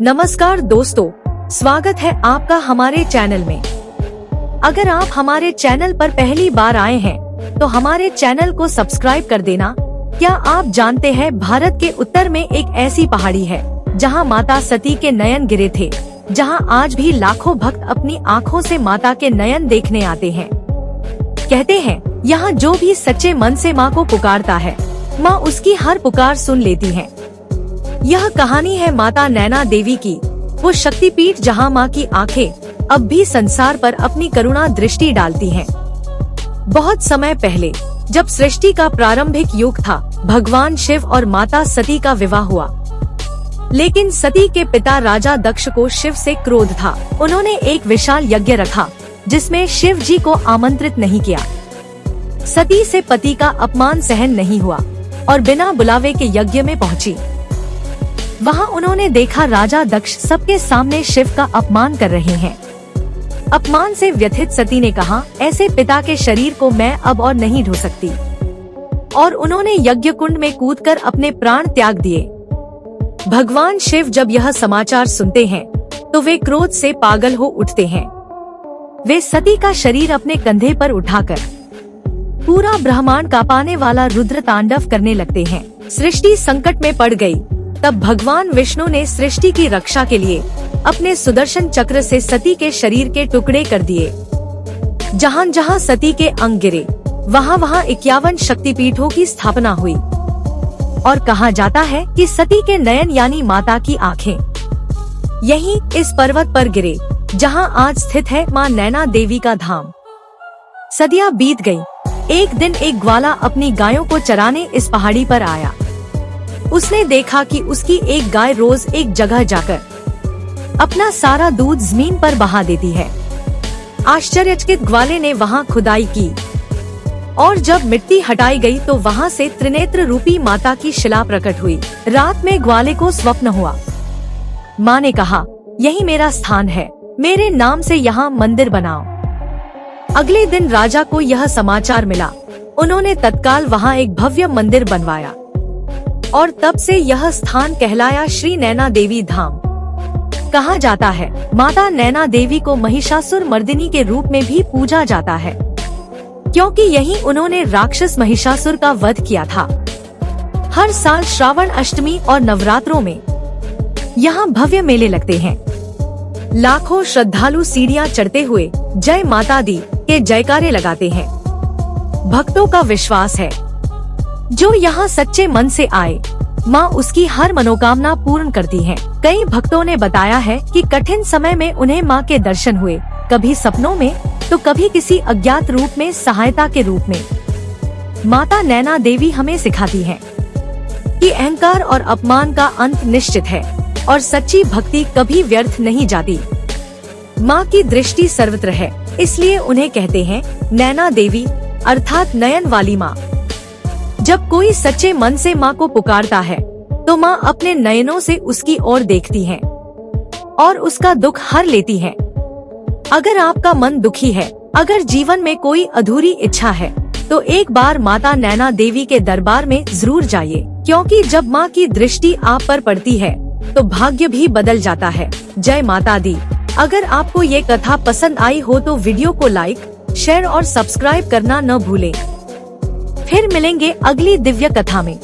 नमस्कार दोस्तों, स्वागत है आपका हमारे चैनल में। अगर आप हमारे चैनल पर पहली बार आए हैं तो हमारे चैनल को सब्सक्राइब कर देना। क्या आप जानते हैं भारत के उत्तर में एक ऐसी पहाड़ी है जहां माता सती के नयन गिरे थे, जहां आज भी लाखों भक्त अपनी आँखों से माता के नयन देखने आते हैं। कहते हैं यहाँ जो भी सच्चे मन से माँ को पुकारता है, माँ उसकी हर पुकार सुन लेती है। यह कहानी है माता नैना देवी की, वो शक्तिपीठ जहां मां की आंखें अब भी संसार पर अपनी करुणा दृष्टि डालती हैं। बहुत समय पहले जब सृष्टि का प्रारंभिक युग था, भगवान शिव और माता सती का विवाह हुआ। लेकिन सती के पिता राजा दक्ष को शिव से क्रोध था। उन्होंने एक विशाल यज्ञ रखा जिसमें शिव जी को आमंत्रित नहीं किया। सती से पति का अपमान सहन नहीं हुआ और बिना बुलावे के यज्ञ में पहुंची। वहां उन्होंने देखा राजा दक्ष सबके सामने शिव का अपमान कर रहे हैं। अपमान से व्यथित सती ने कहा, ऐसे पिता के शरीर को मैं अब और नहीं ढो सकती, और उन्होंने यज्ञ कुंड में कूदकर अपने प्राण त्याग दिए। भगवान शिव जब यह समाचार सुनते हैं तो वे क्रोध से पागल हो उठते हैं। वे सती का शरीर अपने कंधे पर उठाकर पूरा ब्रह्मांड कांपाने वाला रुद्र तांडव करने लगते हैं। सृष्टि संकट में पड़ गई। तब भगवान विष्णु ने सृष्टि की रक्षा के लिए अपने सुदर्शन चक्र से सती के शरीर के टुकड़े कर दिए। जहां जहां सती के अंग गिरे, वहां वहां 51 शक्तिपीठों की स्थापना हुई। और कहा जाता है कि सती के नयन यानी माता की आंखें यहीं इस पर्वत पर गिरे, जहां आज स्थित है मां नैना देवी का धाम। सदियां बीत गई। एक दिन एक ग्वाला अपनी गायों को चराने इस पहाड़ी पर आया। उसने देखा कि उसकी एक गाय रोज एक जगह जाकर अपना सारा दूध जमीन पर बहा देती है। आश्चर्यचकित ग्वाले ने वहां खुदाई की और जब मिट्टी हटाई गई तो वहां से त्रिनेत्र रूपी माता की शिला प्रकट हुई। रात में ग्वाले को स्वप्न हुआ। माँ ने कहा, यही मेरा स्थान है, मेरे नाम से यहाँ मंदिर बनाओ। अगले दिन राजा को यह समाचार मिला। उन्होंने तत्काल वहाँ एक भव्य मंदिर बनवाया और तब से यह स्थान कहलाया श्री नैना देवी धाम। कहा जाता है माता नैना देवी को महिषासुर मर्दिनी के रूप में भी पूजा जाता है, क्योंकि यहीं उन्होंने राक्षस महिषासुर का वध किया था। हर साल श्रावण अष्टमी और नवरात्रों में यहाँ भव्य मेले लगते हैं। लाखों श्रद्धालु सीढ़ियाँ चढ़ते हुए जय माता दी के जयकारे लगाते हैं। भक्तों का विश्वास है जो यहाँ सच्चे मन से आए, माँ उसकी हर मनोकामना पूर्ण करती है। कई भक्तों ने बताया है कि कठिन समय में उन्हें माँ के दर्शन हुए, कभी सपनों में तो कभी किसी अज्ञात रूप में सहायता के रूप में। माता नैना देवी हमें सिखाती है कि अहंकार और अपमान का अंत निश्चित है और सच्ची भक्ति कभी व्यर्थ नहीं जाती। माँ की दृष्टि सर्वत्र है, इसलिए उन्हें कहते हैं नैना देवी, अर्थात नयन वाली माँ। जब कोई सच्चे मन से माँ को पुकारता है तो माँ अपने नयनों से उसकी ओर देखती है और उसका दुख हर लेती है। अगर आपका मन दुखी है, अगर जीवन में कोई अधूरी इच्छा है, तो एक बार माता नैना देवी के दरबार में जरूर जाइए, क्योंकि जब माँ की दृष्टि आप पर पड़ती है तो भाग्य भी बदल जाता है। जय माता दी। अगर आपको ये कथा पसंद आई हो तो वीडियो को लाइक, शेयर और सब्सक्राइब करना न भूलें। फिर मिलेंगे अगली दिव्य कथा में।